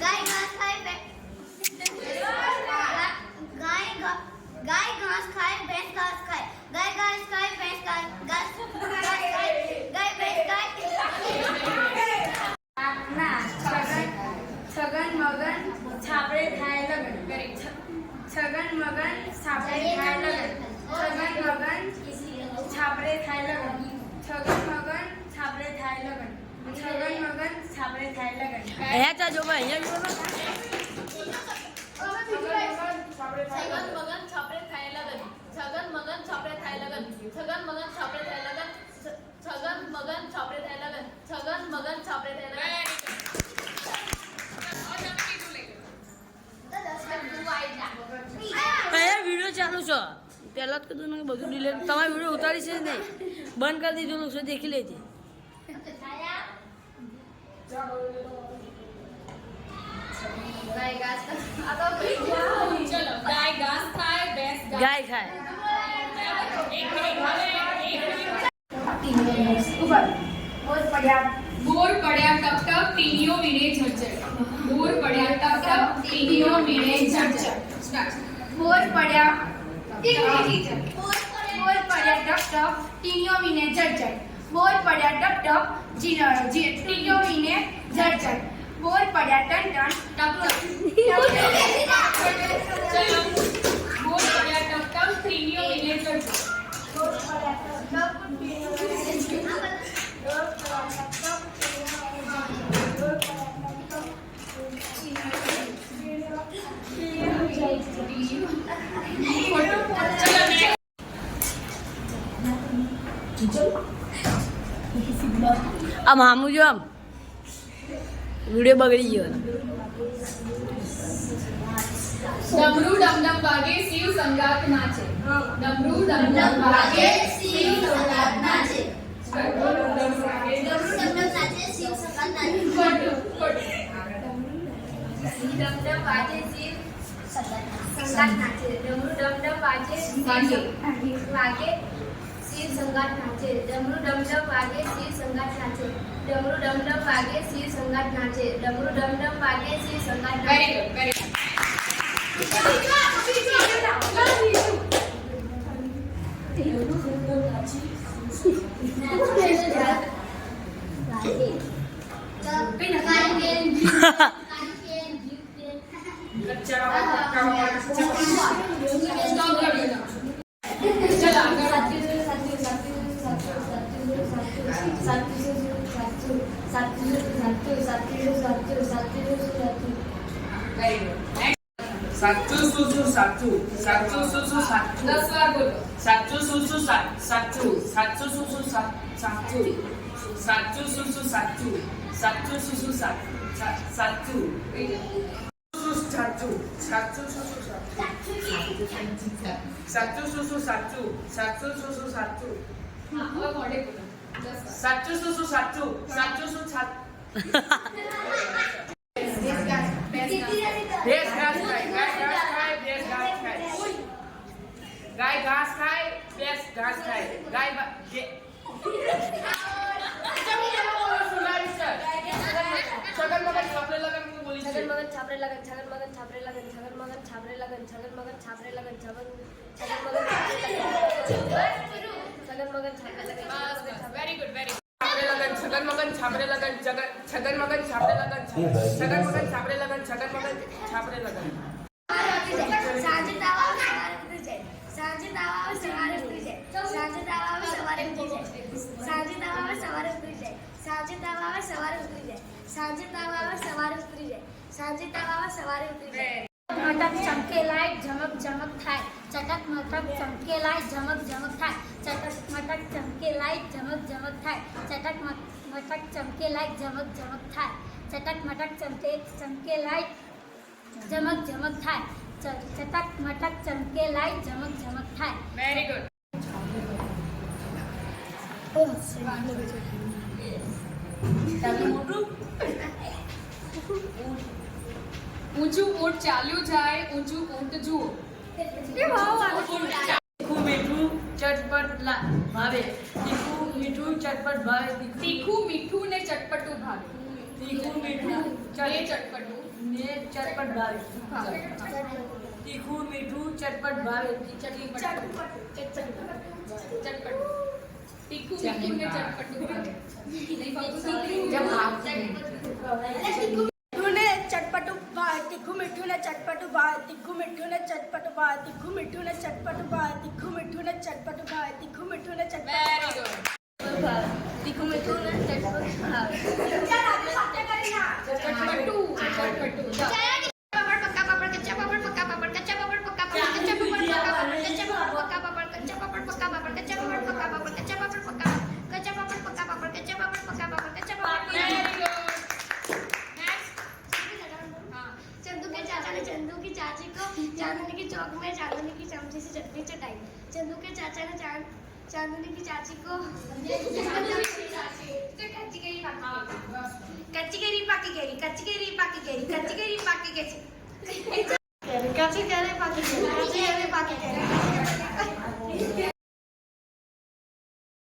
गाय घास खाए गाय घास खाए भैंस घास खाए गाय घास खाए भैंस घास खाए गाय भैंस खाए ના છગન મગન છાપરે થાય લગન છગન મગન છાપરે થાય લગન છગન મગન છાપરે થાય લગન છગન મગન છાપરે થાય લગન છગન મગન છાપરે થાય લગન અહીંયા ચાજો ભાઈ અહીંયા જો છગન મગન છાપરે થાય લગન છગન મગન છાપરે થાય લગન છગન મગન છાપરે થાય લગન છગન મગન છાપરે થાય લગન છગન મગન છાપરે થાય લગન અહીંયા વિડીયો ચાલુ છે પહેલા જ કીધું ને કે બધું ડિલેટ તમારે વિડીયો ઉતારી છે નહીં બંધ કરી દીધું છે દેખી લેજે ગાય ઘાસ ચલો ગાય ઘાસ ખાય ભેંસ ગાય ખાય બોર પડ્યા ટપ ટપ ટીણીઓ વીણે ઝરઝર બોર પડ્યા ટપ ટપ ટીણીઓ વીણે ઝરઝર બોર પડ્યા બોર પડ્યા ટપ ટપ ટીણીઓ વીને ઝરઝર બોર પડ્યા ટપ ટપ ટીણીઓ વીને ઝરઝર બોર પડ્યા ટન ટન ટપ ટપ ચલો બોર પડ્યા ટપ ટપ ટીણીઓ વીણે ઝરઝર આમ હામું જો આમ વિડીયો બગડી ગયો ડમરૂ ડમડમ વાગે શિવ સંગાત નાચે ડમરૂ ડમડમ વાગે શિવ સંગાત નાચે डमरू डमडम नाचे शिव संगात नाचे ડમડમ વાજે શિવ સંગાત નાચે ડમરુ ડમડમ વાજે વાગે શિવ સંગાત નાચે ડમરુ ડમડમ વાગે શિવ સંગાત નાચે ડમરુ ડમડમ વાગે શિવ સંગાત નાચે ડમરુ ડમડમ વાગે શિવ સંગાત નાચે વેરી ગુડ વેરી સાચું સુસુ સાચું સાચું સુસુ સાચું 10 વાર બોલો સાચું સુસુ સાચું સાચું સુસુ સાચું સાચું સુસુ સાચું સાચું સુસુ સાચું સાચું સાચું સુસુ સાચું સુસુ સાચું સાચું સુસુ સાચું હા હવે મોઢે બોલો 10 વાર સાચું સુસુ સાચું સાચું સુસુ સાચું ભેંસ ઘાસ ખાય ગાય ઘાસ ખાય ભેંસ ઘાસ ખાય ગાય છગન મગન છાપરે લગન હું બોલી છગન મગન છાપરે લગન છગન મગન છાપરે લગન છગન મગન છાપરે લગન છગન મગન છાપરે લગન છગન મગન છાપરે લગન વેરી ગુડ વેરી છગન મગન છાપરે લગન છગન મગન છાપરે લગન છગન મગન છાપરે લગન છગન મગન છાપરે લગન સાંજે તાવા સવારે ઉતરી જાય સાંજે તાવા સવારે ઉતરી જાય સાંજે તાવા સવારે ઉતરી જાય સાંજે તાવા સવારે ઉતરી જાય સાંજે તાવા સવારે ઉતરી જાય સાંજે તાવા સવારે ઉતરી જાય સાંજે તાવા સવારે ઉતરી જાય મટક ચમકેલાય ઝમક ઝમક થાય ચટક મટક ચમકેલાય ઝમક ઝમક થાય ચટક મટક ચમકેલાય ઝમક ઝમક થાય ચટક મટક ચમકેલાય ઝમક ઝમક થાય ચટક મટક ચમકેલાય ઝમક ઝમક થાય ચટક મટક ચમકેલાય ઝમક ઝમક થાય વેરી ગુડ ઊંચું ઊંટ ચાલ્યું જાય ઊંચું ઊંટ જુઓ તીખું મીઠું ચટપટ ભાવે તીખું મીઠું ચટપટ ભાવે તીખું મીઠું ને ચટપટું ભાવે તીખું મીઠું ચટપટું ને ચટપટ ભાવે તીખું મીઠું ચટપટ ભાવે તીખું મીઠું ને ચટપટું ભાવે. તીખું મીઠું ને ચટપટું ભાવે તીખું મીઠું ને ચટપટું ભાવે તીખું મીઠું ને ચટપટું ભાવે તીખું મીઠું ને ચટપટું ભાવે તીખું મીઠું ને ચટપટું Very ભાવે good. તીખું મીઠું ને ચટપટું ભાવે चंदू के चाचा ने चंदू की चाची को चांदनी की चौक में चांदनी की चमची से चटनी चटाई चंदू के चाचा ने चांदनी की चाची को कच्ची केरी पाकी केरी कच्ची केरी पाकी केरी कच्ची केरी पाकी केरी कच्ची